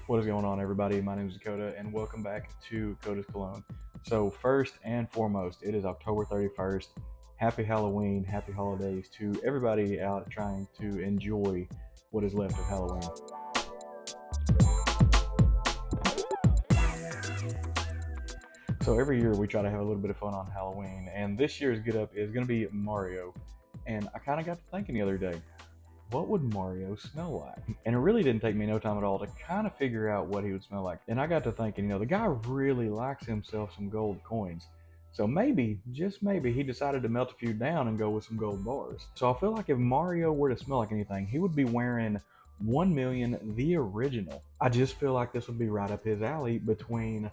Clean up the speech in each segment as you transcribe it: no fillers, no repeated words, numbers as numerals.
What is going on, everybody? My name is Dakota, and welcome back to Cologne. So, first and foremost, it is October 31st. Happy Halloween, happy holidays to everybody out trying to enjoy what is left of Halloween. So, every year we try to have a little bit of fun on Halloween, and this year's get up is going to be Mario. And I kind of got to thinking the other day, what would Mario smell like? And it really didn't take me no time at all to kind of figure out what he would smell like. And I got to thinking, the guy really likes himself some gold coins. So maybe, just maybe, he decided to melt a few down and go with some gold bars. So I feel like if Mario were to smell like anything, he would be wearing 1 million, the original. I just feel like this would be right up his alley between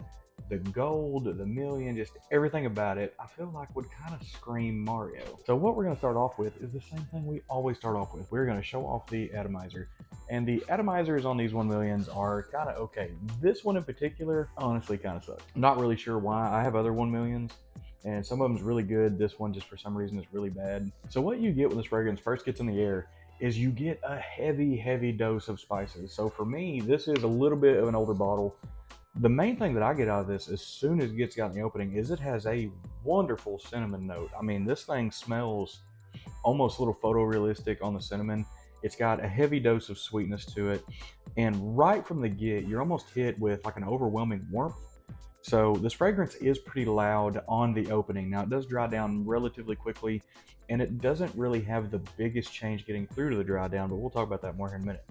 the gold, the million, just everything about it, I feel like would kind of scream Mario. So what we're going to start off with is the same thing we always start off with. We're going to show off the atomizer. And the atomizers on these 1 millions are kind of okay. This one in particular, honestly, kind of sucks. I'm not really sure why. I have other 1 millions, and some of them's really good. This one, just for some reason, is really bad. So what you get when this fragrance first gets in the air is you get a heavy dose of spices. So for me, this is a little bit of an older bottle. The main thing that I get out of this as soon as it gets out in the opening is it has a wonderful cinnamon note. I mean, this thing smells almost a little photorealistic on the cinnamon. It's got a heavy dose of sweetness to it. And right from the get, you're almost hit with like an overwhelming warmth. So this fragrance is pretty loud on the opening. Now it does dry down relatively quickly, and it doesn't really have the biggest change getting through to the dry down, but we'll talk about that more here in a minute.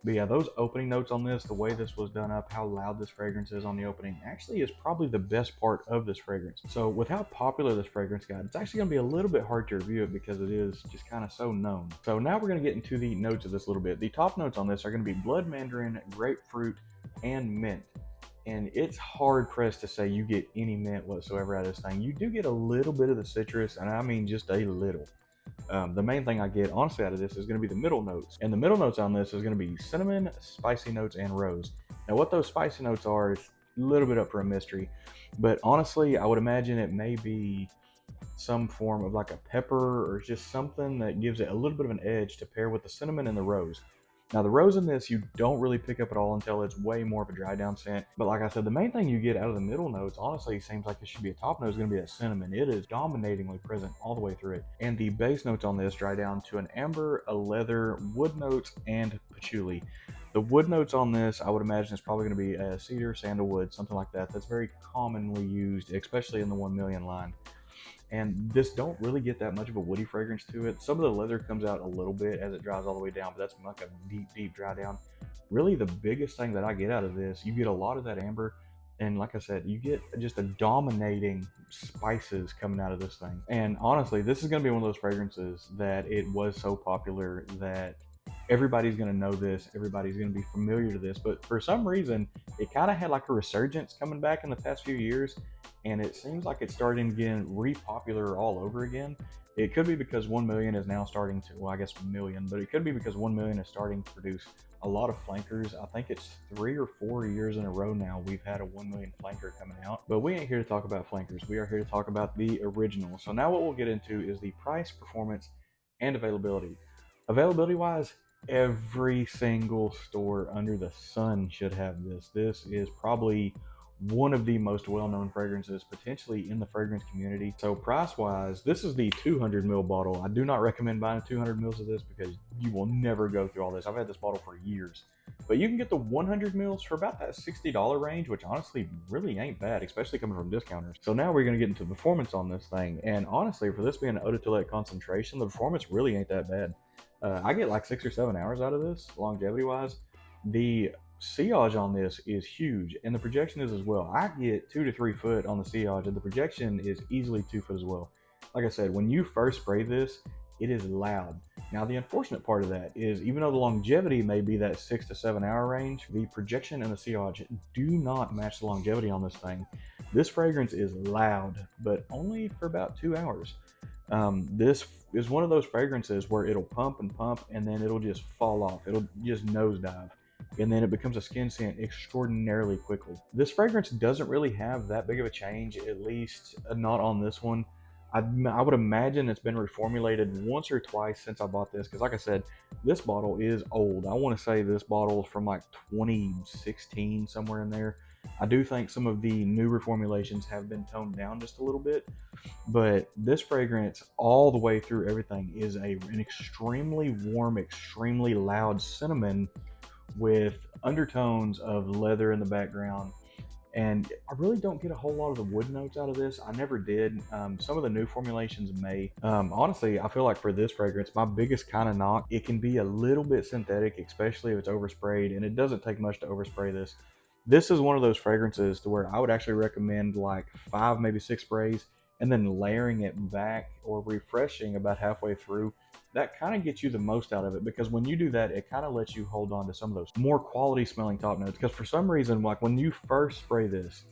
But yeah, those opening notes on this, the way this was done up, how loud this fragrance is on the opening, actually is probably the best part of this fragrance. So with how popular this fragrance got, it's actually going to be a little bit hard to review it because it is just kind of so known. So now we're going to get into the notes of this a little bit. The top notes on this are going to be blood mandarin, grapefruit, and mint. And it's hard pressed to say you get any mint whatsoever out of this thing. You do get a little bit of the citrus, and I mean just a little. The main thing I get honestly out of this is going to be the middle notes, and the middle notes on this is going to be cinnamon, spicy notes, and rose. Now what those spicy notes are is a little bit up for a mystery, but honestly I would imagine it may be some form of like a pepper or just something that gives it a little bit of an edge to pair with the cinnamon and the rose. Now the rose in this you don't really pick up at all until it's way more of a dry down scent. But like I said, the main thing you get out of the middle notes honestly seems like it should be a top note is going to be that cinnamon. It is dominatingly present all the way through it. And the base notes on this dry down to an amber, a leather, wood notes, and patchouli. The wood notes on this, I would imagine, is probably going to be a cedar, sandalwood, something like that. That's very commonly used, especially in the 1 million line. And this don't really get that much of a woody fragrance to it. Some of the leather comes out a little bit as it dries all the way down, but that's like a deep dry down. Really the biggest thing that I get out of this, you get a lot of that amber, and like I said, you get just a dominating spices coming out of this thing. And honestly, this is going to be one of those fragrances that it was so popular that everybody's going to know this, everybody's going to be familiar to this. But for some reason it kind of had like a resurgence coming back in the past few years, and it seems like it's starting to get re-popular all over again. It could be because 1 million is now starting to, well, I guess million, but it could be because 1 million is starting to produce a lot of flankers. I think it's 3 or 4 years in a row now we've had a 1 million flanker coming out. But we ain't here to talk about flankers. We are here to talk about the original. So now what we'll get into is the price, performance, and availability. Availability wise, every single store under the sun should have this. This is probably one of the most well-known fragrances potentially in the fragrance community. So price-wise, this is the 200 ml bottle. I do not recommend buying 200 mils of this because you will never go through all this. I've had this bottle for years. But you can get the 100 mils for about that $60 range, which honestly really ain't bad, especially coming from discounters. So now we're going to get into the performance on this thing. And honestly, for this being an eau de toilette concentration, the performance really ain't that bad. I get like 6 or 7 hours out of this, longevity wise. The sillage on this is huge, and the projection is as well. I get 2 to 3 foot on the sillage, and the projection is easily 2 foot as well. Like I said, when you first spray this, it is loud. Now, the unfortunate part of that is even though the longevity may be that 6 to 7 hour range, the projection and the sillage do not match the longevity on this thing. This fragrance is loud, but only for about 2 hours. This is one of those fragrances where it'll pump and pump, and then it'll just fall off. It'll just nosedive, and then it becomes a skin scent extraordinarily quickly. This fragrance doesn't really have that big of a change, at least not on this one. I would imagine it's been reformulated once or twice since I bought this, because like I said, this bottle is old. I want to say this bottle is from like 2016, somewhere in there. I do think some of the new reformulations have been toned down just a little bit, but this fragrance all the way through everything is an extremely warm, extremely loud cinnamon with undertones of leather in the background. And I really don't get a whole lot of the wood notes out of this. I never did. Some of the new formulations may. Honestly, I feel like for this fragrance, my biggest kind of knock, it can be a little bit synthetic, especially if it's oversprayed, and it doesn't take much to overspray this. This is one of those fragrances to where I would actually recommend like 5, maybe 6 sprays, and then layering it back or refreshing about halfway through. That kind of gets you the most out of it, because when you do that, it kind of lets you hold on to some of those more quality smelling top notes. Because for some reason, like when you first spray this,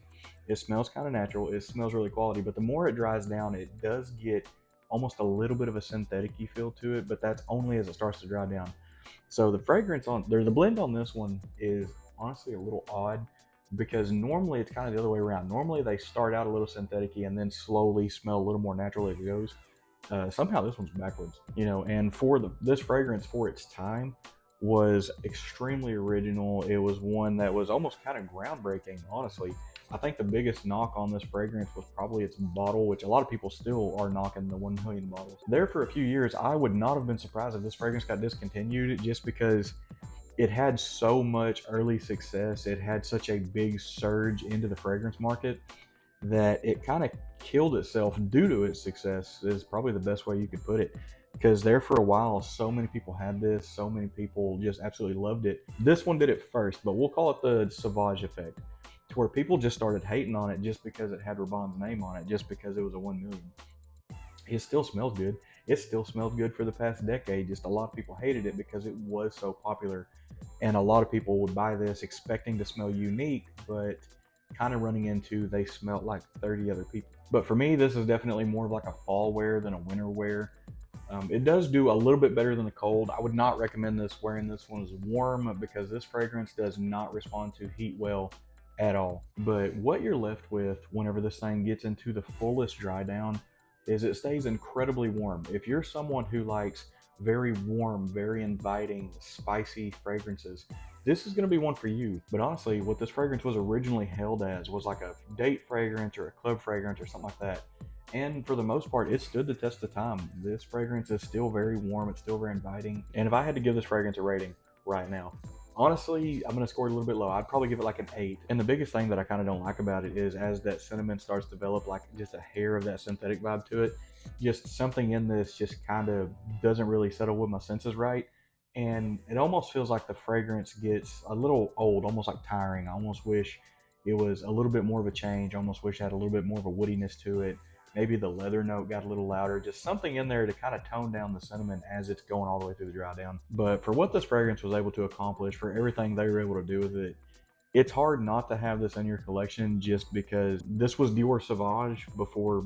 it smells kind of natural, it smells really quality, but the more it dries down, it does get almost a little bit of a synthetic-y feel to it, but that's only as it starts to dry down. So the fragrance on there, the blend on this one is honestly a little odd, because normally it's kind of the other way around. Normally they start out a little synthetic-y and then slowly smell a little more natural as it goes. Somehow this one's backwards, and for this fragrance for its time was extremely original. It was one that was almost kind of groundbreaking, honestly. I think the biggest knock on this fragrance was probably its bottle, which a lot of people still are knocking the 1 million bottles. There for a few years, I would not have been surprised if this fragrance got discontinued, just because it had so much early success. It had such a big surge into the fragrance market that it kind of killed itself due to its success, is probably the best way you could put it. Because there for a while, so many people had this, so many people just absolutely loved it. This one did it first, but we'll call it the Sauvage effect, to where people just started hating on it just because it had Raban's name on it, just because it was a 1 million. It still smells good. It still smelled good for the past decade. Just a lot of people hated it because it was so popular. And a lot of people would buy this expecting to smell unique, but kind of running into they smelled like 30 other people. But for me, this is definitely more of like a fall wear than a winter wear. It does do a little bit better than the cold. I would not recommend this wearing this one as warm, because this fragrance does not respond to heat well at all. But what you're left with whenever this thing gets into the fullest dry down is it stays incredibly warm. If you're someone who likes very warm, very inviting, spicy fragrances, this is going to be one for you. But honestly, what this fragrance was originally held as was like a date fragrance or a club fragrance or something like that. And for the most part, it stood the test of time. This fragrance is still very warm, it's still very inviting. And if I had to give this fragrance a rating right now, honestly, I'm going to score it a little bit low. I'd probably give it like an 8. And the biggest thing that I kind of don't like about it is as that cinnamon starts to develop, like just a hair of that synthetic vibe to it, just something in this just kind of doesn't really settle with my senses right. And it almost feels like the fragrance gets a little old, almost like tiring. I almost wish it was a little bit more of a change. I almost wish it had a little bit more of a woodiness to it. Maybe the leather note got a little louder, just something in there to kind of tone down the cinnamon as it's going all the way through the dry down. But for what this fragrance was able to accomplish, for everything they were able to do with it, it's hard not to have this in your collection, just because this was Dior Sauvage before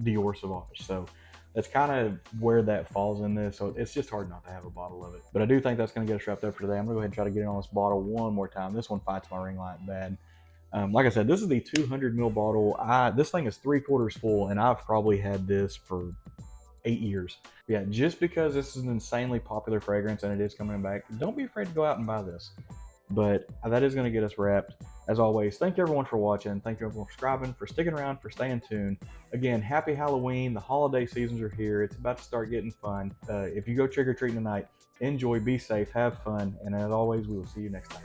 Dior Sauvage. So that's kind of where that falls in this. So it's just hard not to have a bottle of it. But I do think that's going to get us wrapped up for today. I'm going to go ahead and try to get in on this bottle one more time. This one fights my ring light bad. Like I said, this is the 200 ml bottle. This thing is 3/4 full, and I've probably had this for 8 years. Yeah, just because this is an insanely popular fragrance and it is coming back, don't be afraid to go out and buy this. But that is going to get us wrapped. As always, thank you everyone for watching. Thank you everyone for subscribing, for sticking around, for staying tuned. Again, happy Halloween. The holiday seasons are here. It's about to start getting fun. If you go trick-or-treating tonight, enjoy, be safe, have fun, and as always, we will see you next time.